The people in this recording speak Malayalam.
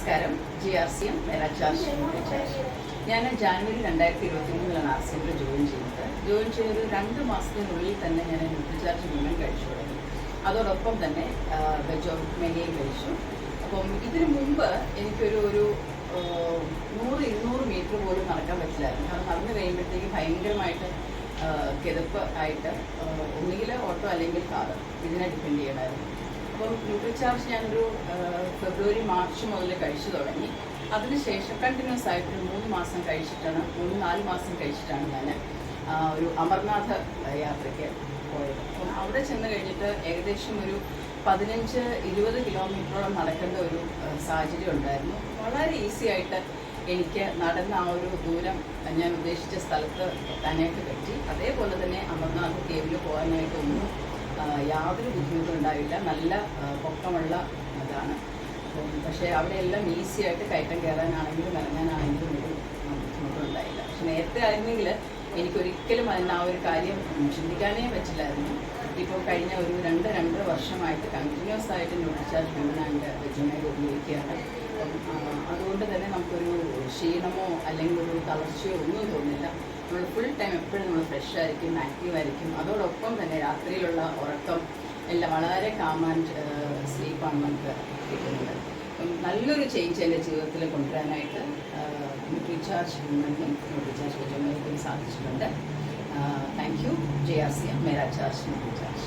നമസ്കാരം. GRCM മെരാചാർജ്. ഞാൻ ജാനുവരി 2023 RCM ജോയിൻ ചെയ്തത് 2 മാസത്തിനുള്ളിൽ തന്നെ ഞാൻ ന്യൂട്രിചാർജ് മുഴുവൻ കഴിച്ചു തുടങ്ങി. അതോടൊപ്പം തന്നെ വെജ് ഓഫ് മെഗയും കഴിച്ചു. അപ്പം ഇതിനു മുമ്പ് എനിക്കൊരു 100-200 മീറ്റർ പോലും നടക്കാൻ പറ്റില്ലായിരുന്നു. കാരണം നടന്നു കഴിയുമ്പോഴത്തേക്ക് ഭയങ്കരമായിട്ട് കിതപ്പ് ആയിട്ട് ഒന്നുകിൽ ഓട്ടോ അല്ലെങ്കിൽ കാറ് ഇതിനെ ഡിപ്പെൻഡ് ചെയ്യണമായിരുന്നു. അപ്പം ന്യൂട്രിചാർജ് ഞാനൊരു ഫെബ്രുവരി മാർച്ച് മുതൽ കഴിച്ചു തുടങ്ങി. അതിനുശേഷം കണ്ടിന്യൂസ് ആയിട്ട് 3 മാസം കഴിച്ചിട്ടാണ് 3-4 മാസം കഴിച്ചിട്ടാണ് ഞാൻ ഒരു അമർനാഥ് യാത്രയ്ക്ക് പോയത്. അപ്പം അവിടെ ചെന്ന് കഴിഞ്ഞിട്ട് ഏകദേശം ഒരു 15-20 കിലോമീറ്ററോളം നടക്കേണ്ട ഒരു സാഹചര്യം ഉണ്ടായിരുന്നു. വളരെ ഈസി ആയിട്ട് എനിക്ക് നടന്ന ആ ഒരു ദൂരം ഞാൻ ഉദ്ദേശിച്ച സ്ഥലത്ത് എത്താനായിട്ട് പറ്റി. അതേപോലെ തന്നെ അമർനാഥ് കേവിൽ പോകാനായിട്ടൊന്നും യാതൊരു ബുദ്ധിമുട്ടും ഉണ്ടായില്ല. നല്ല പൊക്കമുള്ള അതാണ്. പക്ഷേ അവിടെയെല്ലാം ഈസി ആയിട്ട് കയറ്റം കയറാനാണെങ്കിലും ഇറങ്ങാനാണെങ്കിലും ഒരു ബുദ്ധിമുട്ടുണ്ടായില്ല. പക്ഷെ നേരത്തെ ആയിരുന്നെങ്കിൽ എനിക്കൊരിക്കലും അതിന് ആ ഒരു കാര്യം ചിന്തിക്കാനേ പറ്റില്ലായിരുന്നു. ഇപ്പോൾ കഴിഞ്ഞ ഒരു 2-2.5 വർഷമായിട്ട് കണ്ടിന്യൂസ് ആയിട്ട് ന്യൂട്രിചാർജ് മുഴുവനായിട്ട് വെജുമായി ഉപയോഗിക്കുകയാണ്. അതുകൊണ്ട് തന്നെ നമുക്കൊരു ക്ഷീണമോ അല്ലെങ്കിൽ ഒരു തളർച്ചയോ ഒന്നും തോന്നില്ല. നമ്മൾ ഫുൾ ടൈം എപ്പോഴും നമ്മൾ ഫ്രഷ് ആയിരിക്കും, ആക്റ്റീവ് ആയിരിക്കും. അതോടൊപ്പം തന്നെ രാത്രിയിലുള്ള ഉറക്കം എല്ലാം വളരെ കാം ആൻഡ് സ്ലീപ്പാണ് നമുക്ക് കിട്ടുന്നത്. നല്ലൊരു ചേഞ്ച് എൻ്റെ ജീവിതത്തിൽ കൊണ്ടുവരാനായിട്ട് ന്യൂട്രിചാർജ് മുഴുവനും ന്യൂട്രിചാർജ് വെജുമായി സാധിച്ചിട്ടുണ്ട്. Thank you. GRCM മെരാചാർജ് ന്യൂട്രിചാർജ്.